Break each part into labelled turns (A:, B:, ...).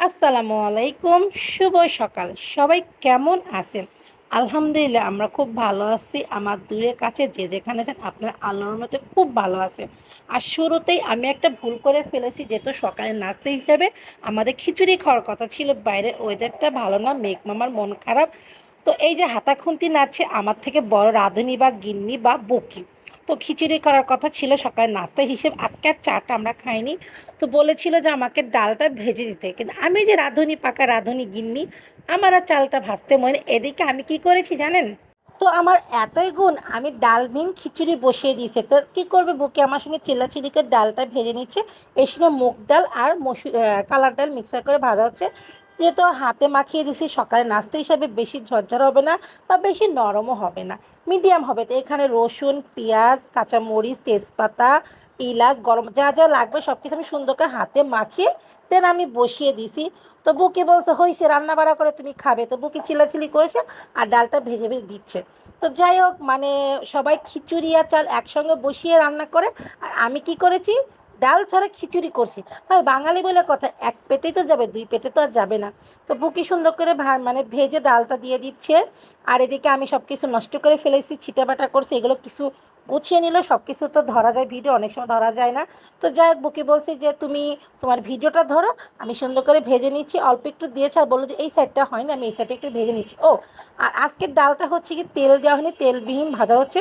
A: আসসালামু আলাইকুম। শুভ সকাল। সবাই কেমন আছেন? আলহামদুলিল্লাহ আমরা খুব ভালো আছি। আমার দূরের কাছে যে যেখানে আছেন আপনারা আল্লাহর রহমতে খুব ভালো আছেন। আর শুরুতেই আমি একটা ভুল করে ফেলেছি, যেহেতু সকালের নাস্তা হিসেবে আমাদের খিচুড়ি খাওয়ার কথা ছিল। বাইরের ওয়েদারটা ভালো না, মেঘ মামার মন খারাপ। তো এই যে হাতাখুন্তি নাচছে আমার থেকে বড় রাঁধুনি বা গিন্নি বা বউকি। তো খিচুড়ি করার কথা ছিল সকালের নাস্তা হিসেবে, আজকে আর চাটা আমরা খাইনি। তো বলেছিল যে আমাকে ডালটা ভেজে দিতে, কিন্তু আমি যে রাঁধুনি, পাকা রাঁধুনি গিন্নি, আমার আর চালটা ভাজতে মনে নেই। এদিকে আমি কি করেছি জানেন? তো আমার এতই গুণ, আমি ডালবিন খিচুড়ি বসিয়ে দিয়েছে। তো কী করবে, বুকে আমার সঙ্গে চিল্লাচিল্লি করে ডালটা ভেজে নিচ্ছে। এর সঙ্গে মুগ ডাল আর কালার ডাল মিক্সার করে ভাজা হচ্ছে। যেহেতু হাতে মাখিয়ে দিয়েছি, সকালে নাস্তা হিসাবে বেশি ঝরঝর হবে না বা বেশি নরমও হবে না, মিডিয়াম হবে। তো এখানে রসুন, পেঁয়াজ, কাঁচামরিচ, তেজপাতা, এলাচ, গরম যা যা লাগবে সব কিছু আমি সুন্দর করে হাতে মাখিয়ে দেন আমি বসিয়ে দিছি। তো বুকে বলছে হয়েছে, রান্না বাড়া করে তুমি খাবে। তো বুকে চিল্লাচিল্লি করেছে আর ডালটা ভেজে ভেজে দিচ্ছে। তো যাই হোক, মানে সবাই খিচুড়ি আর চাল একসঙ্গে বসিয়ে রান্না করে, আর আমি কি করেছি, ডাল ছাড়া খিচুড়ি করছি। ভাই বাঙালি বলে কথা, এক পেটেই তো যাবে, দুই পেটে তো আর যাবে না। তো বুকি সুন্দর করে মানে ভেজে ডালটা দিয়ে দিচ্ছে। আর এদিকে আমি সব কিছু নষ্ট করে ফেলেছি, ছিটাবাটা করছি, এগুলো কিছু গুছিয়ে নিলে সব কিছু তো ধরা যায়, ভিডিও অনেক সময় ধরা যায় না। তো যাই হোক, বুকি বলছি যে তুমি তোমার ভিডিওটা ধরো, আমি সুন্দর করে ভেজে নিচ্ছি। অল্প একটু দিয়েছে আর বললো যে এই সাইডটা হয় না, আমি এই সাইডটা একটু ভেজে নিচ্ছি। ও, আর আজকের ডালটা হচ্ছে কি তেল দেওয়া হয়নি, তেলবিহীন ভাজা হচ্ছে।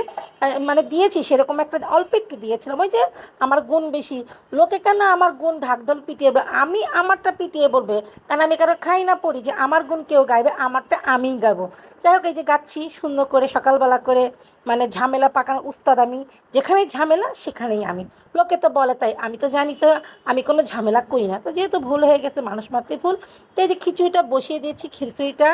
A: মানে দিয়েছি সেরকম একটা, অল্প একটু দিয়েছিলাম। ওই যে আমার গুণ বেশি, লোকে কেন আমার গুণ ঢাকঢোল পিটিয়ে বলবে, আমি আমারটা পিটিয়ে বলবে। কারণ আমি কারো খাই না পড়ি যে আমার গুণ কেউ গাইবে, আমারটা আমিই গাবো। যাই হোক, এই যে গাচ্ছি সুন্দর করে সকালবেলা করে, মানে ঝামেলা পাকানোর উস্তাদ আমি। যেখানেই ঝামেলা সেখানেই আমি। লোকে তো বলে, তাই আমি তো জানি তো আমি কোনো ঝামেলা করি না। তো যেহেতু ভুল হয়ে গেছে, মানুষ মাত্রই ভুল। তো এই যে খিচুড়িটা বসিয়ে দিয়েছি, খিচুড়িটা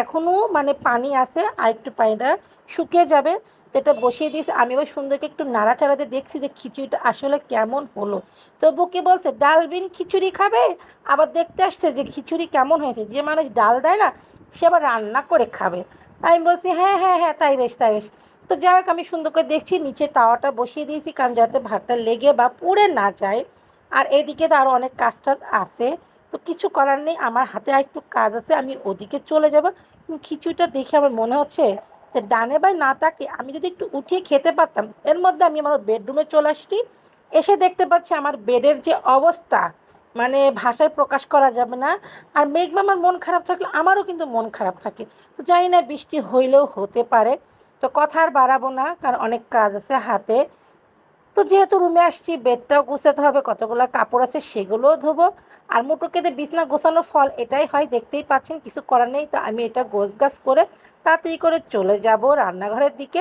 A: এখনও মানে পানি আছে, আর একটু পানিটা শুকিয়ে যাবে। তো এটা বসিয়ে দিয়েছি আমি। এবার সুন্দরকে একটু নাড়াচাড়াতে দেখছি যে খিচুড়িটা আসলে কেমন হলো। তো বুকে বলছে ডালবিন খিচুড়ি খাবে, আবার দেখতে আসছে যে খিচুড়ি কেমন হয়েছে। যে মানুষ ডাল দেয় না, সে আবার রান্না করে খাবে। আমি বলছি হ্যাঁ হ্যাঁ হ্যাঁ, তাই বেশ তাই বেশ। তো যাই হোক, আমি সুন্দর করে দেখছি, নিচে তাওয়াটা বসিয়ে দিয়েছি, কারণ যাতে ভাতটা লেগে বা পুড়ে না যায়। আর এদিকে তো আরও অনেক কাজ টাজ আছে। তো কিছু করার নেই, আমার হাতে আর একটু কাজ আছে, আমি ওদিকে চলে যাব। খিচুড়িটা দেখে আমার মনে হচ্ছে যে ডানে বাই না তাকে আমি যদি একটু উঠিয়ে খেতে পারতাম। এর মধ্যে আমি আমার বেডরুমে চলে আসছি। এসে দেখতে পাচ্ছি আমার বেডের যে অবস্থা, মানে ভাষায় প্রকাশ করা যাবে না। আর মেঘ মামার মন খারাপ থাকলে আমারও কিন্তু মন খারাপ থাকে। তো জানি না, বৃষ্টি হইলেও হতে পারে। তো কথা আর বাড়াবো না, কারণ অনেক কাজ আছে হাতে। তো যেহেতু রুমে আসছি, বেডটাও গুছাতে হবে, কতগুলো কাপড় আছে সেগুলোও ধোবো। আর মুটুকেতে বিছনা গোছানোর ফল এটাই হয়, দেখতেই পাচ্ছেন, কিছু করার নেই। তো আমি এটা গোছগাছ করে তাড়াতাড়ি করে চলে যাব রান্নাঘরের দিকে।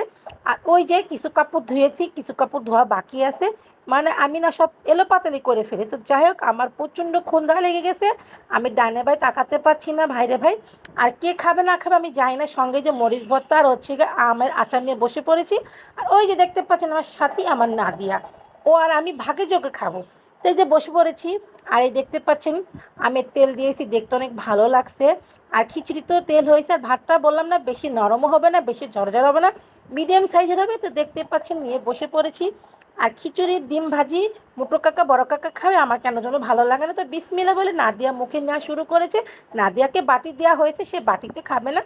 A: আর ওই যে কিছু কাপড় ধুয়েছি, কিছু কাপড় ধোয়া বাকি আছে। মানে আমি না সব এলোপাতালি করে ফেলি। তো যাই হোক, আমার প্রচণ্ড ক্ষুধা লেগে গেছে। আমি ডানে ভাই তাকাতে পারছি না, ভাইরে ভাই। আর কে খাবে না খাবে আমি জানি না। সঙ্গে যে মরিচ ভর্তা আর হচ্ছে গিয়ে আমের আচার নিয়ে বসে পড়েছি। আর ওই যে দেখতে পাচ্ছেন আমার সাথী, আমার নাদিয়া, ও আর আমি ভাগে যোগে খাবো। তো এই যে বসে পড়েছি। আর এই দেখতে পাচ্ছেন আমের তেল দিয়েছি, দেখতে অনেক ভালো লাগছে। আর খিচুড়িতেও তেল হয়েছে। আর ভাতটা বললাম না, বেশি নরমও হবে না, বেশি ঝরঝর হবে না, মিডিয়াম সাইজের হবে। তো দেখতে পাচ্ছেন নিয়ে বসে পড়েছি। আর খিচুড়ি ডিম ভাজি মোটো কাকা বড় কাকা খাবে, আমার কেন যেন ভালো লাগে না। তো বিসমিল্লাহ বলে নাদিয়া মুখে নেওয়া শুরু করেছে। নাদিয়াকে বাটি দেওয়া হয়েছে, সে বাটিতে খাবে না,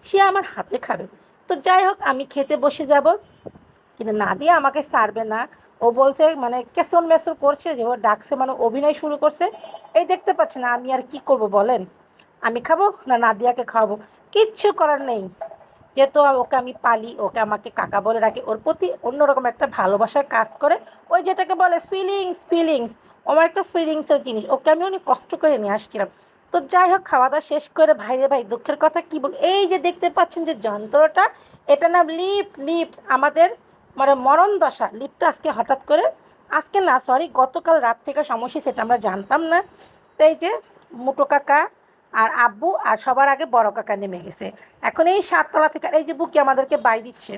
A: সে আমার হাতে খাবে। তো যাই হোক, আমি খেতে বসে যাব, কিন্তু নাদিয়া আমাকে ছাড়বে না। ও বলছে, মানে কেসন মেসন করছে, যে ও ডাকছে, মানে অভিনয় শুরু করছে। এই দেখতে পাচ্ছি না, আমি আর কি করব বলেন? আমি খাবো না নাদিয়াকে খাওয়াবো? কিচ্ছু করার নেই। যেহেতু ওকে আমি পালি, ওকে আমাকে কাকা বলে রাখি, ওর প্রতি অন্যরকম একটা ভালোবাসার কাজ করে। ওই যেটাকে বলে ফিলিংস, ফিলিংস। আমার একটা ফিলিংসের জিনিস, ওকে আমি অনেক কষ্ট করে নিয়ে আসছিলাম। তো যাই হোক, খাওয়া দাওয়া শেষ করে ভাইরে ভাই, দুঃখের কথা কী বল, এই যে দেখতে পাচ্ছেন যে যন্ত্রটা, এটা নাম লিফট। লিফট আমাদের মানে মরণ দশা। লিফটটা আজকে হঠাৎ করে, আজকে না সরি, গতকাল রাত থেকে সমস্যা, সেটা আমরা জানতাম না। তো এই যে মুটো কাকা আর আব্বু আর সবার আগে বড় কাকা নেমে গেছে। এখন এই 7 তলা থেকে, এই যে বুকি আমাদেরকে বাই দিচ্ছে।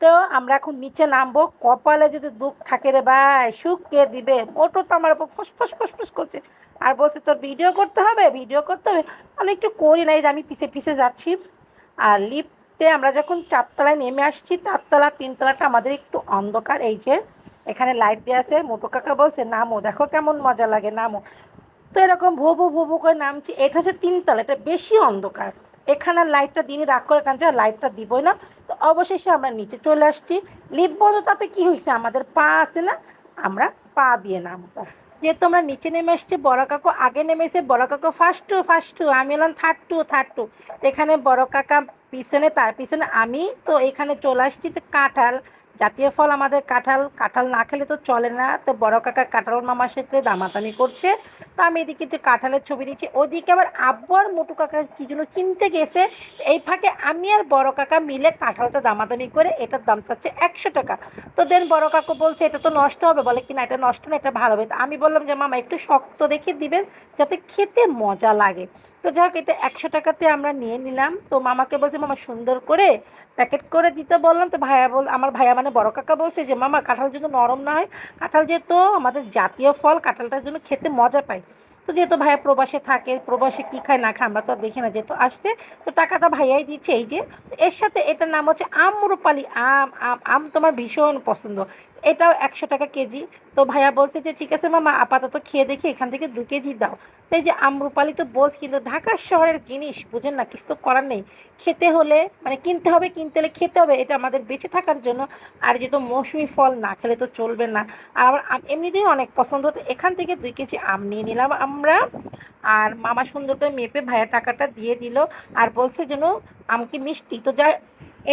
A: তো আমরা এখন নিচে নামবো। কপালে যদি দুঃখ থাকে রে ভাই, সুখ কে দিবে? ওটো তো আমার উপর ফুসফুস ফুসফুস করছে। আর বলছে তোর ভিডিও করতে হবে, ভিডিও করতে হবে। আমি একটু করি না, এই যে আমি পিছে পিছে যাচ্ছি। আর লিফটে আমরা যখন 4 তলায় নেমে আসছি, 4 তলা 3 তলাটা আমাদের একটু অন্ধকার। এই যে এখানে লাইট দেওয়া আছে। মোটো কাকা বলছে নামো, দেখো কেমন মজা লাগে, নামো। তো এরকম ভোবো ভোবো করে নামছি। এটা হচ্ছে 3 তলা, এটা বেশি অন্ধকার, এখানে লাইটটা দিনে রাগ করে কাঁদছে লাইটটা দিবই না। তো অবশেষে আমরা নিচে চলে আসছি। লিফট বন্ধ, তাতে কি হয়েছে, আমাদের পা আছে না, আমরা পা দিয়ে নামবো। যেহেতু আমরা নিচে নেমে এসছি, বড় কাকু আগে নেমেছে, বড় কাকু ফার্স্ট টু, আমি এলাম থার্ড টু। তো এখানে বড় কাকা পিছনে, তার পিছনে আমি। তো এখানে চলে আসছি। তো কাঁঠাল জাতীয় ফল আমাদের কাঁঠাল, কাঁঠাল না খেলে তো চলে না। তো বড় কাকা কাঁঠাল মামার সাথে দামাদামি করছে। তো আমি এদিকে একটু কাঁঠালের ছবি নিচ্ছি, ওদিকে আবার আব্বু আর মোটু কাকা কী যেন কিনতে গেছে। এই ফাঁকে আমি আর বড় কাকা মিলে কাঁঠালটা দামাদামি করে এটার দাম চাচ্ছে 100 টাকা। তো দেন বড় কাকু বলছে এটা তো নষ্ট হবে, বলে কি না এটা নষ্ট না, এটা ভালো হবে। তো আমি বললাম যে মামা একটু শক্ত দেখে দিবেন যাতে খেতে মজা লাগে। তো যাই হোক, এটা 100 টাকাতে আমরা নিয়ে নিলাম। তো মামাকে বলছে মামা সুন্দর করে প্যাকেট করে দিতে বললাম। তো ভাইয়া আমার ভাইয়া মানে বড় কাকা বলছে যে মামা কাঁঠাল যদি নরম না হয়, কাঁঠাল যেহেতু আমাদের জাতীয় ফল, কাঁঠালটার জন্য খেতে মজা পাই। তো যেহেতু ভাইয়া প্রবাসে থাকে, প্রবাসে কী খায় না খায় আমরা তো আর দেখি না, যেহেতু আসতে তো টাকাটা ভাইয়াই দিচ্ছে। এই যে তো এর সাথে এটার নাম হচ্ছে আম্রপালি আম। আম আম তোমার ভীষণ পছন্দ, এটাও 100 টাকা কেজি। তো ভাইয়া বলছে যে ঠিক আছে মামা আপাতত খেয়ে দেখি, এখান থেকে 2 কেজি দাও। তো এই যে আম্রপালি তো বলছি, কিন্তু ঢাকা শহরের জিনিস বুঝেন না, কিছু তো করার নেই। খেতে হলে মানে কিনতে হবে, কিনতে হলে খেতে হবে, এটা আমাদের বেঁচে থাকার জন্য। আর যেহেতু মৌসুমি ফল না খেলে তো চলবে না। আর আমার আম এমনিতেই অনেক পছন্দ, তো এখান থেকে 2 কেজি আম নিয়ে নিলাম আমরা। আর মামা সুন্দর করে মেপে ভাইয়া টাকাটা দিয়ে দিল। আর বলছে যেন আম কি মিষ্টি। তো যা,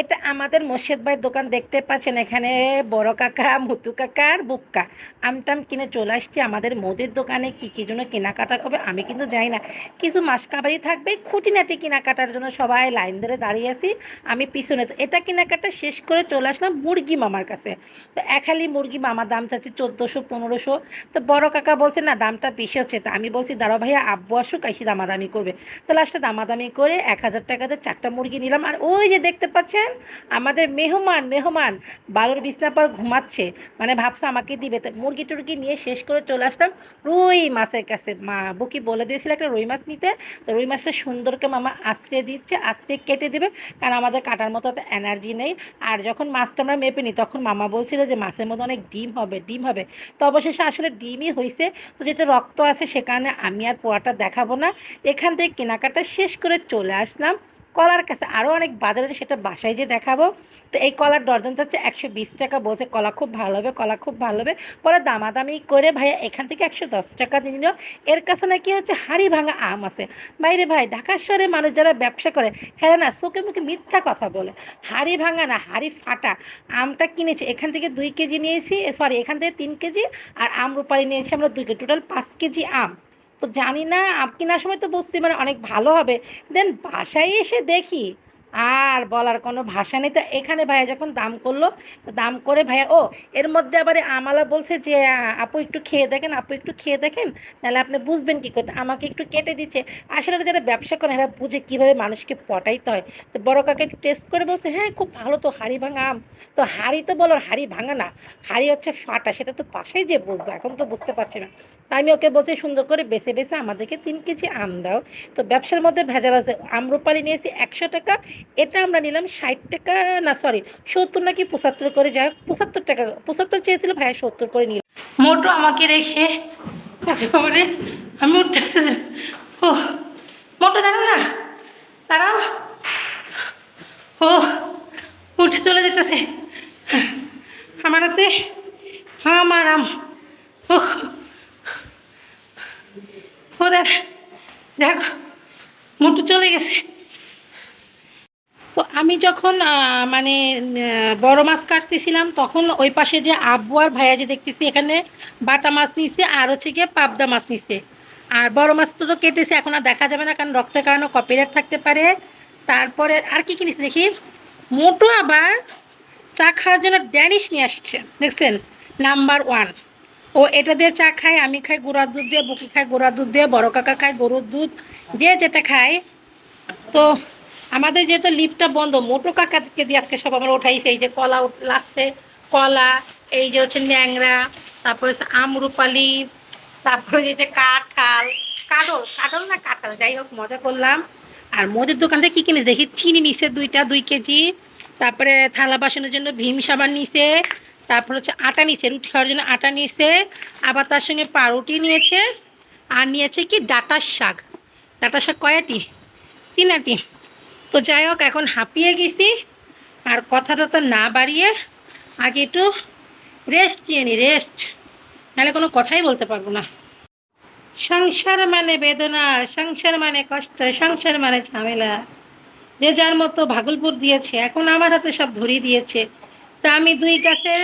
A: এটা আমাদের মোর্শেদ ভাইয়ের দোকান, দেখতে পাচ্ছেন এখানে বড় কাকা, মুতু কাকা আর বুক্কা আমটাম কিনে চলে আসছে। আমাদের মোদের দোকানে কী কী জন্য কেনাকাটা করবে আমি কিন্তু জানি না, কিছু মাসকাবারি থাকবে, খুঁটিনাটি কেনাকাটার জন্য সবাই লাইন ধরে দাঁড়িয়ে আছি, আমি পিছনে। তো এটা কেনাকাটা শেষ করে চলে আসলাম মুরগি মামার কাছে। তো একহালি মুরগি মামার দাম চাচ্ছে 1400 1500। তো বড় কাকা বলছে না দামটা বেশি হচ্ছে। তা আমি বলছি দাঁড়াও ভাইয়া আব্বু আসুক, এসে দামাদামি করবে। তো লাস্টে দামাদামি করে 1000 টাকাতে 4টা মুরগি নিলাম। আর ওই যে দেখতে পাচ্ছেন আমাদের মেহমান বালুর বিছনার পর ঘুমাচ্ছে, মানে ভাবছে আমাকে দিবে। তো মুরগি টুরগি নিয়ে শেষ করে চলে আসলাম রুই মাছের কাছে। মা বুকি বলে দিয়েছিল একটা রুই মাছ নিতে। তো রুই মাছটা সুন্দরকে মামা আঁচড়ে দিচ্ছে, আঁচড়ে কেটে দেবে, কারণ আমাদের কাটার মতো তো এনার্জি নেই। আর যখন মাছটা আমরা মেপে নিই তখন মামা বলছিল যে মাছের মধ্যে অনেক ডিম হবে। তো অবশেষে আসলে ডিমই হয়েছে। তো যেহেতু রক্ত আছে সে কারণে আমি আর পোড়াটা দেখাবো না। এখান থেকে কেনাকাটা শেষ করে চলে আসলাম কলার কাছে। আরও অনেক বাজার আছে, সেটা বাসায় যেয়ে দেখাবো। তো এই কলার ডর্জন চাচ্ছে 120 টাকা, বলছে কলা খুব ভালো হবে, কলা খুব ভালো হবে। পরে দামাদামি করে ভাইয়া এখান থেকে 110 টাকা দিয়ে নিল। এর কাছে নাকি হচ্ছে হাড়ি ভাঙা আম আছে। বাইরে ভাই ঢাকা শহরে মানুষ যারা ব্যবসা করে হ্যাঁ না চোখে মুখে মিথ্যা কথা বলে, হাড়ি ভাঙা না হাড়ি ফাটা আমটা কিনেছে। এখান থেকে 2 কেজি নিয়েছি, সরি এখান থেকে 3 কেজি। আর আমরুপালি নিয়েছি আমরা 2 কেজি, টোটাল 5 কেজি আম। তো জানি না আম কেনার সময় তো বুঝছি মানে অনেক ভালো হবে, দেন বাসায় এসে দেখি আর বলার কোনো ভাষা নেই। তো এখানে ভাইয়া যখন দাম করলো, তো দাম করে ভাইয়া এর মধ্যে আবার আমালা বলছে যে আপু একটু খেয়ে দেখেন, আপু একটু খেয়ে দেখেন, নাহলে আপনি বুঝবেন কী করতে, আমাকে একটু কেটে দিচ্ছে। আসলে যারা ব্যবসা করে এরা বুঝে কীভাবে মানুষকে পটাইতে হয়। তো বড় কাকা একটু টেস্ট করে বলছে হ্যাঁ খুব ভালো, তো হাড়ি ভাঙা আম। তো হাড়ি তো বলো হাড়ি ভাঙা না, হাড়ি হচ্ছে ফাটা, সেটা তো বাসায় যে বুঝবো, এখন তো বুঝতে পারছি না। তাই আমি ওকে বলছি সুন্দর করে বেছে বেছে আমাদেরকে 3 কেজি আম দাও। তো ব্যবসার মধ্যে ভেজাল আছে। আমরুপালি নিয়েছি 100 টাকা, এটা আমরা নিলাম 60 টাকা, না সরি 70 নাকি 75 করে, যাই হোক 75 টাকা, 75 চেয়েছিল ভাইয়া 70 করে নিল। মোটো আমাকে রেখে একেবারে আমি উঠতে ও মোটো দাঁড়াও না, দাঁড়াও, ও উঠে চলে যেতেছে আমার হাতে। হ্যাঁ আমার আম, ও ওরে দেখো মোটু চলে গেছে। তো আমি যখন মানে বড় মাছ কাটতেছিলাম তখন ওই পাশে যে আব্বু আর ভাইয়া যে দেখতেছি এখানে বাটা মাছ নিছে আর হচ্ছে গিয়ে পাবদা মাছ নিছে। আর বড় মাছ তো কেটেছে, এখন আর দেখা যাবে না কারণ রক্তের কারণে কপিরাইট থাকতে পারে। তারপরে আর কি কিনেছে দেখি, মোটু আবার চা খাওয়ার জন্য ড্যানিশ নিয়ে আসছে, দেখছেন নাম্বার 1। ও এটা দিয়ে চা খায়, আমি খাই গুঁড়ার দুধ দিয়ে, বুকি খায় গুঁড়ার দুধ দিয়ে, বড় কাকা খায় গরুর দুধ, যে যেটা খায়। তো আমাদের যেহেতু লিফটটা বন্ধ, মোটো কাকাকে দিয়ে আজকে সব আমরা উঠাইছে। এই যে কলা লাস্টে কলা, এই যে হচ্ছে ন্যাংরা, তারপরে হচ্ছে আমরুপালি, তারপরে যে কাঁঠাল, কাঁঠাল কাঁঠাল না কাঁঠাল, যাই হোক মজা করলাম। আর মোদের দোকান থেকে কী কিনে দেখি, চিনি নিছে 2 কেজি, তারপরে থালা বাসনের জন্য ভীম সাবান নিছে, তারপর হচ্ছে আটা নিছে, রুটি খাওয়ার জন্য আটা নিছে, আবার তার সঙ্গে পাউরুটি নিয়েছে, আর নিয়েছে কি ডাঁটার শাক। ডাঁটার শাক কয়াটি? 3আটি। তো যাই হোক, এখন হাঁপিয়ে গেছি, আর কথাটা তো না বাড়িয়ে আগে একটু রেস্ট নিয়ে নি, রেস্ট, নাহলে কোনো কথাই বলতে পারবো না। সংসার মানে বেদনা, সংসার মানে কষ্ট, সংসার মানে ঝামেলা। যে যার মতো ভাগলপুর দিয়েছে, এখন আমার হাতে সব ধরিয়ে দিয়েছে। তা আমি 2 গাছের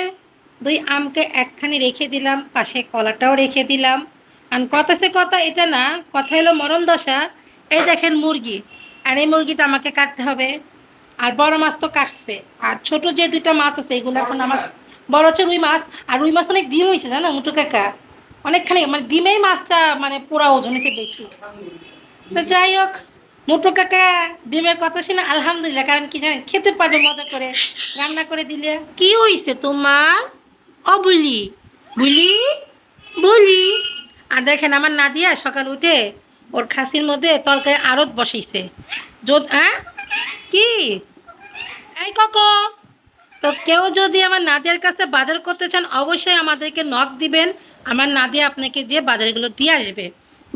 A: 2 আমকে একখানি রেখে দিলাম, পাশে কলাটাও রেখে দিলাম। আর কথা সে কথা, এটা না, কথা হলো মরণ দশা। এই দেখেন মুরগি, আর এই মুরগিটা আমাকে কাটতে হবে। আর বড় মাছ তো কাটছে, আর ছোট যে 2টা মাছ আছে এগুলো এখন আমার, বড় হচ্ছে রুই মাছ। আর রুই মাছ অনেক ডিম হয়েছে জানো মুটু কাকা, অনেকখানি, মানে ডিমেই মাছটা মানে পুরা ওজন হয়েছে বেশি। তো যাই হোক, মোটু কাকা ডিমের কথা শুনে আলহামদুলিল্লাহ, কারণ কি জানেন, খেতে পারবে মজা করে, রান্না করে দিলে। কি হয়েছে তোমার? ও বুলি, বুলি, বলি। আর দেখেন আমার নাদিয়া সকাল উঠে ওর খাসির মধ্যে তরকারি আড়ত বসাইছে। হ্যাঁ কি, এই কাকা, তো কেউ যদি আমার নাদিয়ার কাছে বাজার করতে চান অবশ্যই আমাদেরকে নক দিবেন। আমার নাদিয়া আপনাকে যে বাজারগুলো দিয়ে আসবে,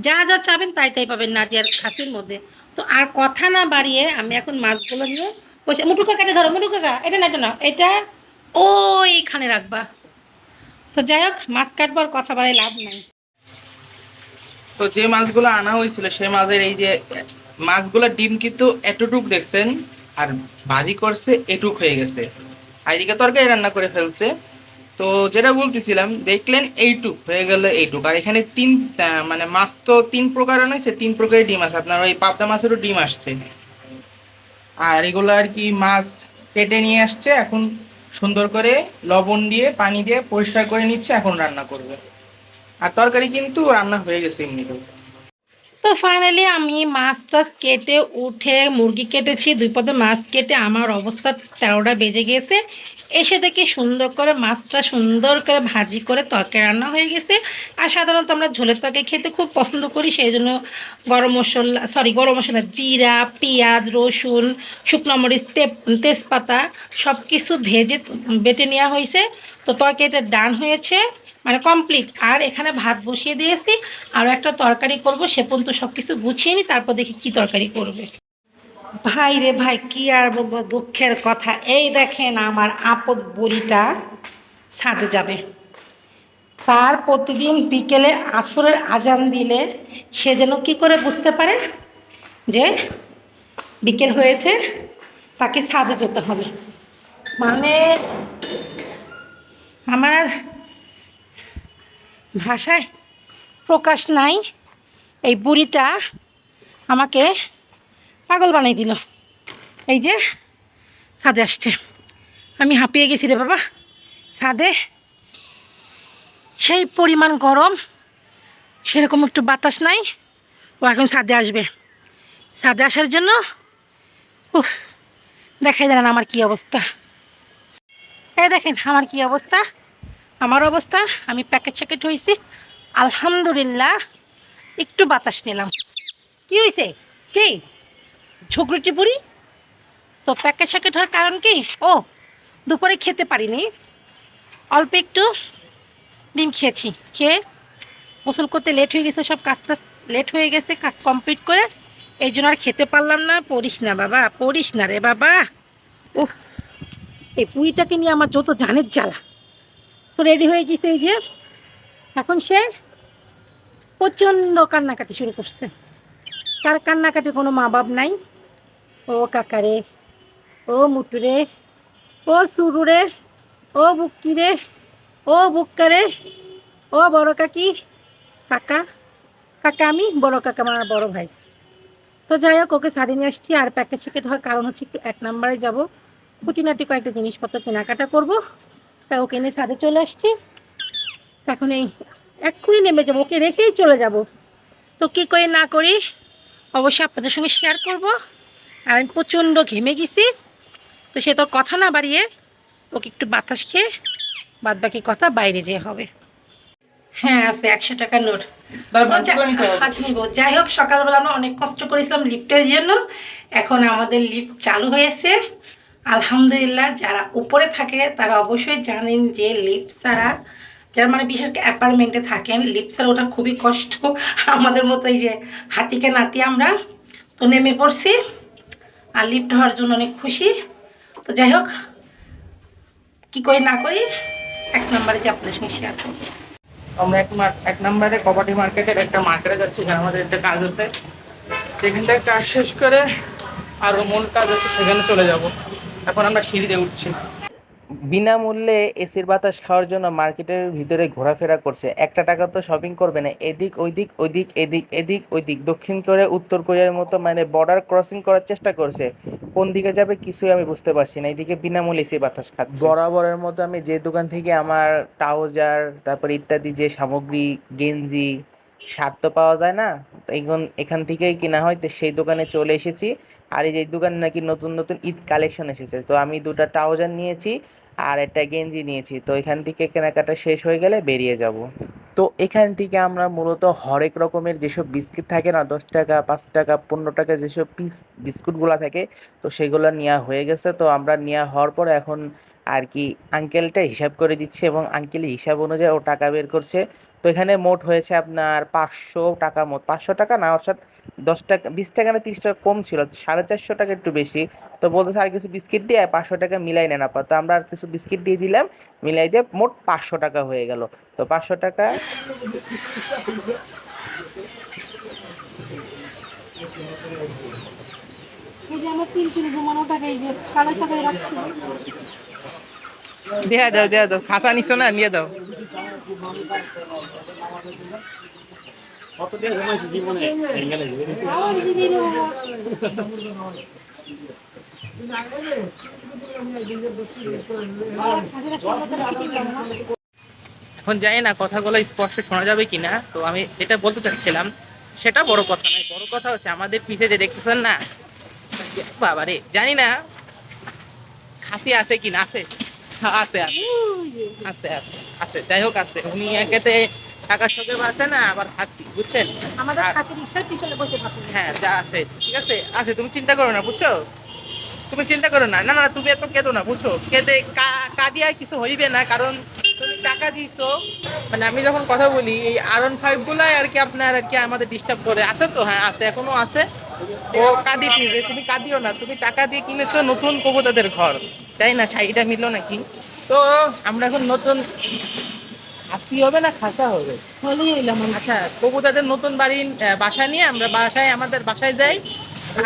A: যা যা চাবেন তাই তাই পাবেন নাদিয়ার খাসির মধ্যে। তো আর কথা না বাড়িয়ে আমি এখন মাছগুলো নিয়ে বসে, মুটু কাকা এটা ধরো, মুটু কাকা এটা না, এটা না, এটা ওইখানে রাখবা। তো যাই হোক, মাছ কাটবার কথা বাড়াই লাভ নাই।
B: তো যে মাছগুলো আনা হয়েছিল সে মাছের এই যে মাছগুলো ডিম কিন্তু এতটুক দেখছেন, আর ভাজি করছে এটুক হয়ে গেছে, আর এদিকে তরকারি রান্না করে ফেলছে। তো যেটা বলতেছিলাম, দেখলেন এইটুক হয়ে গেল এইটুক, আর এখানে মানে মাছ তো 3 প্রকার নয়, 3 প্রকারের ডিম আছে, আপনার ওই পাবদা মাছেরও ডিম আসছে। আর এগুলো আর কি মাছ কেটে নিয়ে আসছে, এখন সুন্দর করে লবণ দিয়ে পানি দিয়ে পরিষ্কার করে নিচ্ছে, এখন রান্না করবে। আর তরকারি কিন্তু রান্না হয়ে গেছে এমনিতেও।
A: তো ফাইনালি আমি মাছ টাছ কেটে উঠে, মুরগি কেটেছি 2 পদে মাছ কেটে, আমার অবস্থা 13টা বেজে গেছে। এসে দেখি সুন্দর করে মাছটা সুন্দর করে ভাজি করে তরকারি রান্না হয়ে গেছে। আর সাধারণত আমরা ঝোলের তরকারি খেতে খুব পছন্দ করি, সেই জন্য গরম মশলা, জিরা, পেঁয়াজ, রসুন, শুকনো মরিচ, তেজপাতা সব কিছু ভেজে বেটে নেওয়া হয়েছে। তো তরকারিটা ডান হয়েছে, মানে কমপ্লিট। আর এখানে ভাত বসিয়ে দিয়েছি, আরও একটা তরকারি করব, সে পর্যন্ত সব কিছু গুছিয়ে নিই, তারপর দেখি কি তরকারি করবে। ভাই রে ভাই, কি আর বলবো, দুঃখের কথা। এই দেখেন আমার আপদ বুড়িটা ছাদে যাবে, তার প্রতিদিন বিকেলে আসরের আজান দিলে সে যেন কি করে বুঝতে পারে যে বিকেল হয়েছে, তাকে ছাদে যেতে হবে। মানে আমার ভাষায় প্রকাশ নাই, এই বুড়িটা আমাকে পাগল বানাই দিল। এই যে ছাদে আসছে, আমি হাঁপিয়ে গেছি রে বাবা। ছাদে সেই পরিমাণ গরম, সেরকম একটু বাতাস নাই। ও এখন ছাদে আসবে, ছাদে আসার জন্য উফ, দেখাই দেন আমার কি অবস্থা। এই দেখেন আমার কি অবস্থা, আমার অবস্থা, আমি প্যাকেট হয়েছি আলহামদুলিল্লাহ, একটু বাতাস পেলাম। কি হয়েছে কি ঝুঁকড়িটি বুড়ি? তো প্যাকেট হওয়ার কারণ কি? ও, দুপুরে খেতে পারিনি, অল্প একটু ডিম খেয়েছি, খেয়ে গোসল করতে লেট হয়ে গেছে, সব কাজ টাজ লেট হয়ে গেছে, কাজ কমপ্লিট করে, এই জন্য আর খেতে পারলাম না। পড়িস না বাবা, পড়িস না রে বাবা। উফ, এই পুরীটাকে নিয়ে আমার যত জানের জ্বালা। তো রেডি হয়ে গেছে, এই যে এখন সে প্রচণ্ড কান্নাকাটি শুরু করছে। তার কান্নাকাটি কোনো মা বাপ নাই। ও কাকারে, ও মুটুরে, ও সুরুরে, ও বুক্কিরে, ও বুক্কারে, ও বড় কাকি, কাকা, কাকা আমি, বড় কাকা আমার বড় ভাই। তো যাই হোক, ওকে ছাদে নিয়ে আসছি। আর প্যাকেট হওয়ার কারণ হচ্ছে একটু 1 নম্বরে যাবো, খুঁটিনাটি কয়েকটা জিনিসপত্র কেনাকাটা করবো, তাই ওকে নিয়ে ছাদে চলে আসছি। এখন এই এক্ষুনি নেমে যাবো, ওকে রেখেই চলে যাব। তো কী করে না করি অবশ্যই আপনাদের সঙ্গে শেয়ার করব। আর আমি প্রচণ্ড ঘেমে গেছি, তো সে তোর কথা না বাড়িয়ে ওকে একটু বাতাস খেয়ে বাদ বাকি কথা বাইরে যেয়ে হবে। হ্যাঁ আছে 100 টাকার নোট, আচ্ছা নিব। যাই হোক, সকালবেলা আমরা অনেক কষ্ট করেছিলাম লিফটের জন্য, এখন আমাদের লিফট চালু হয়েছে আলহামদুলিল্লাহ। যারা উপরে থাকে তারা অবশ্যই জানেন যে লিফট ছাড়া যারা মানে বিশেষ করে অ্যাপার্টমেন্টে থাকেন লিফ্টে ওঠা খুবই কষ্ট। আমাদের মতো এই যে হাতিকে নাতি আমরা তো নেমে পড়ছি, আর লিফট হওয়ার জন্য অনেক খুশি। তো যাই হোক, কী করি না করি, 1 নম্বরে যে আপনার সঙ্গে শেয়ার করবো।
B: আমরা এক নম্বরে কবাডি মার্কেটের একটা মার্কেটে যাচ্ছি, এখানে আমাদের একটা কাজ আছে, সেখান থেকে কাজ শেষ করে আরও মূল কাজ আছে, সেখানে চলে যাব। এখন আমরা সিঁড়িতে উঠছি। বিনামূল্যে এসির বাতাস খাওয়ার জন্য মার্কেটের ভিতরে ঘোরাফেরা করছে। একটা টাকা তো শপিং করবে না, এদিক ওইদিক ওইদিক এদিক এদিক ওইদিক, দক্ষিণ কোরিয়া উত্তর কোরিয়ার মতো মানে বর্ডার ক্রসিং করার চেষ্টা করছে। কোন দিকে যাবে কিছুই আমি বুঝতে পারছি না। এইদিকে বিনামূল্যে এসির বাতাস খাচ্ছে। বরাবরের মতো আমি যে দোকান থেকে আমার ট্রাউজার তারপর ইত্যাদি যে সামগ্রী, গেঞ্জি, শার্ট তো পাওয়া যায় না, তো এখান থেকেই কেনা হয়, তো সেই দোকানে চলে এসেছি। আর এই যে দোকানে নাকি নতুন নতুন ঈদ কালেকশন এসেছে, তো আমি 2টা ট্রাউজার নিয়েছি আর একটা গেঞ্জি নিয়েছি। তো এখান থেকে কেনাকাটা শেষ হয়ে গেলে বেরিয়ে যাব। তো এখান থেকে আমরা মূলত হরেক রকমের যেসব বিস্কিট থাকে না, 10 টাকা, 5 টাকা, 15 টাকা যেসব পিস বিস্কুটগুলো থাকে, তো সেগুলো নেওয়া হয়ে গেছে। তো আমরা নেওয়া হওয়ার পর এখন আর কি আঙ্কেলটা হিসাব করে দিচ্ছে এবং আঙ্কেল হিসাব অনুযায়ী ও টাকা বের করছে। তো এখানে মোট হয়েছে আপনার 500 টাকা, মোট 500 টাকা না, অর্থাৎ 10 টাকা 20 টাকা না 30 টাকা কম ছিল, 450 টাকা একটু বেশি। তো বলতেছে আর কিছু বিস্কিট দিয়ে 500 টাকা মিলাই নেন আপা। তো আমরা আর কিছু বিস্কিট দিয়ে দিলাম, মিলাই দিয়ে মোট 500 টাকা হয়ে গেল। তো 500 টাকা
A: এই যে আমরা 3 জমানো টাকা এই যে সাদা সাদা রাখছি।
B: দেয়া দাও, খাসা নিছো না, নিয়ে দাও। এখন জানি না কথাগুলো স্পষ্ট শোনা যাবে কিনা। তো আমি যেটা বলতে চাচ্ছিলাম সেটা বড় কথা নয়, বড় কথা হচ্ছে আমাদের পিছে যে দেখতেছেন না, বাবারে জানি না খাসি আছে কিনা, আছে আছে আছে আছে আছে আছে, যাই হোক আছে। উনি একেতে টাকার সঙ্গে আছে না, আবার খাসি, বুঝছেন?
A: আমাদের
B: আর
A: খাসি রিক্সার পিছনে বসে থাকুন।
B: হ্যাঁ, যা আছে ঠিক আছে, আছে, তুমি চিন্তা করো না, বুঝছো? তুমি চিন্তা করো না, না না, তুমি এত কেঁদো না, বুঝছো? কেঁদে কাঁদিয়ে আর কিছু হইবে না, কারণ তুমি টাকা দিছো। মানে আমি যখন কথা বলি এই R15 গুলাই আর কি আপনার আর কি আমাদের ডিস্টার্ব করে। আছে তো? হ্যাঁ আছে, এখনো আছে। ও কাঁদি, তুমি কাঁদিও না, তুমি টাকা দিয়ে কিনেছো নতুন কবুতরদের ঘর, তাই না? শাড়িটা মিললো নাকি? তো আমরা এখন নতুন হাসি হবে না খাসা হবে,
A: হলেই হইলাম।
B: আচ্ছা কবুতরদের নতুন বাড়ির বাসা নিয়ে আমরা আমাদের বাসায় যাই।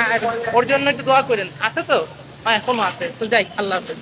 B: আর ওর জন্য একটু দোয়া করেন। আছে তো? হ্যাঁ এখনো আছে। তো যাই, আল্লাহ হাফেজ।